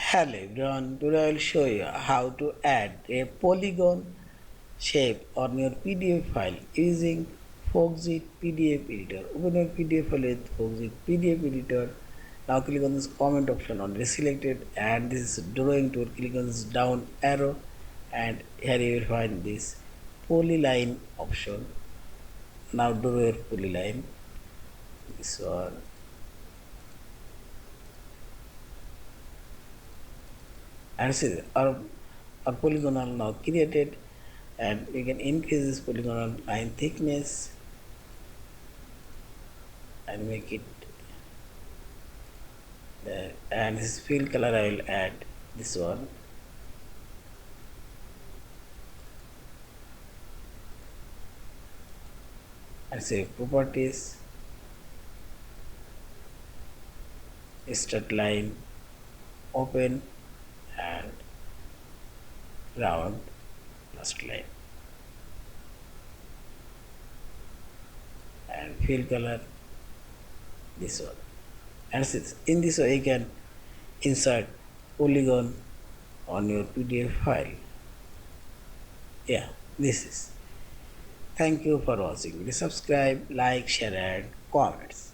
Hello everyone, today I will show you how to add a polygon shape on your PDF file using Foxit PDF Editor. Open your PDF file with Foxit PDF Editor. Now click on this comment option already selected and this is drawing tool. Click on this down arrow and here you will find this polyline option. Now draw your polyline. This one. And see our polygonal now created, and we can increase this polygonal line thickness and make it there. And this fill color I will add this one, and say properties, straight line, open and round last line, and fill color this one. And since in this way you can insert polygon on your PDF file. Yeah, this is. Thank you for watching. Please subscribe, like, share and comments.